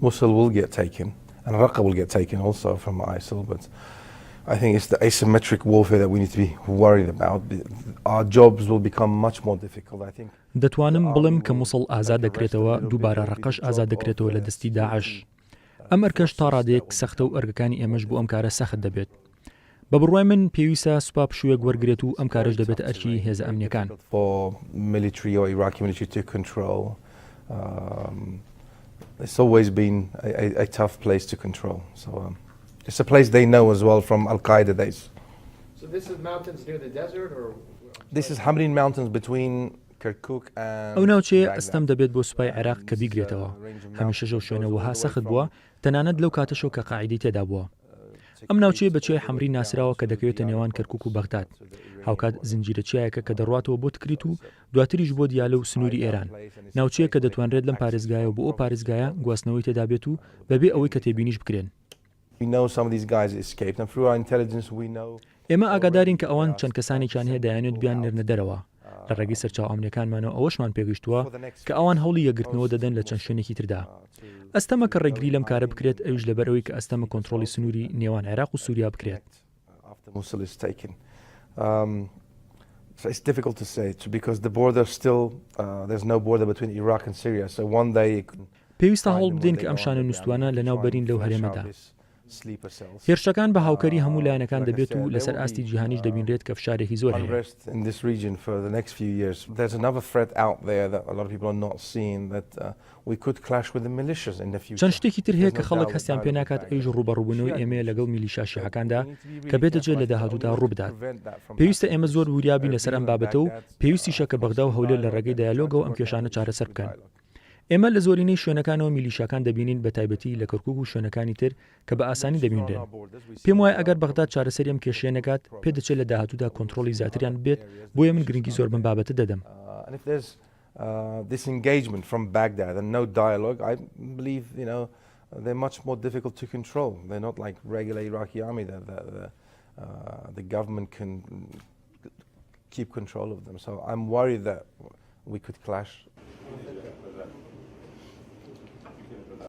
Mosul will get taken, and Raqqa will get taken also from ISIL, but I think it's the asymmetric warfare that we need to be worried about. Our jobs will become much more difficult, I think. دەتوانم بڵم کە مووسڵ ئازاد دەکرێتەوە دووبارە ڕەقەش ئازاد دەکرێتەوە لە دەستی داعش. ئەم ئەرکەش تا ڕادێک سەختە و ئەرگەکانی ئێمەش بۆ ئەم کارە سەخت دەبێت. بە بڕوای من پێویستە سوپا پشوویەک وەرگرێت و ئەم کارش دەبێت ئەرکی هێزە ئەمنیەکان. For military or Iraqi military to control, it's always been a tough place to control. So it's a place they know as well from Al-Qaeda days. So this is mountains near the desert, or this is Hamrin Mountains between Kirkuk and ئەو ناوچەیە ئەستەم دەبێت بۆ سوپای عێراق کە بیگرێتەوە. هەمیشە ژەو شوێنە وەها سەخت بووە تەنانەت لەو کاتەشەوە کە قاعیدەی تێدا بووە. ئەم ناوچەیە بەچێ حەمری ناسراوە کە دەکەوێتە نێوان کەرکووک و بەغداد. هاوکات زنجیرەچیایەکە کە دەڕواتەوە بۆ تکریت و دواتریش بۆ دیالە و سنووری ئێران. ناوچەیە کە دەتوانرێت لەم پارێزگایە و بۆ ئەو پارێزگایە گواستنەوەی تێدا بێت و بەبێ ئەوەی کە تێبینیش بکرێن. ئێمە ئاگادارین کە ئەوان چەند کەسانێکیان هەیە دەیانێت بیان نێرنە دەرەوە. لە ڕێگەی سەرچاو ئەمنیەکانمانەوە ئەوەشمان پێگەشتووە کە ئەوان هەوڵی یەکگرتنەوە دەدەن لە چەند شوێنێکی تردا. ئەستەمە کە ڕێگری لەم کارە بکرێت ئەویش لەبەرەوەی کە ئەستەمە کۆنتڕۆڵی سنووری نێوان عێراق و سووریا بکرێت. So it's difficult to say because the border still there's no border between Iraq and Syria. So one day پێویستە هەوڵ بدەین کە ئەم شانە نووسوانە لەناوبەرین لەو هەرێمەدا. هێرشەکان بە هاوکاری هەموو لایەنەکان دەبێت و لەسەر ئاستی جیهانیش دەبینرێت کە فشارێکی زۆر هەیە. چەند شتێکی تر هەیە کە خەڵک هەستیان پێ ناکات ئەویش ڕوبەڕووبوونەوەی ئێمە لەگەڵ میلیشا شیعەکاندا کە بێتە جێ لە داهاتوودا ڕووبدات. پێویستە ئێمە زۆر وریابین لەسەر ئەم بابەتە و پێویستیشە کە بەغدا و هەولێر لە ڕێگەی دایالۆگە و ئەم کێشانە چارەسەر بکەن. ئێمە لە زۆرینەی شوێنەکانەوە میلیشاکان دەبینین بە تایبەتی لە کەرکووک و شوێنەکانی تر کە بە ئاسانی دەبینرێن. پێم وایە ئەگەر بەغداد چارەسەری ئەم کێشەیە نەکات پێدەچێت لە داهاتوودا کۆنتڕۆڵی زیاتریان بێت بۆیە من گرنگی زۆر بەم بابەتە دەدەم. disengagement from Baghdad and no dialogue, I believe, they're much more difficult to control. They're not like regular Iraqi army that the government can keep control of them. So I'm worried that we could clash.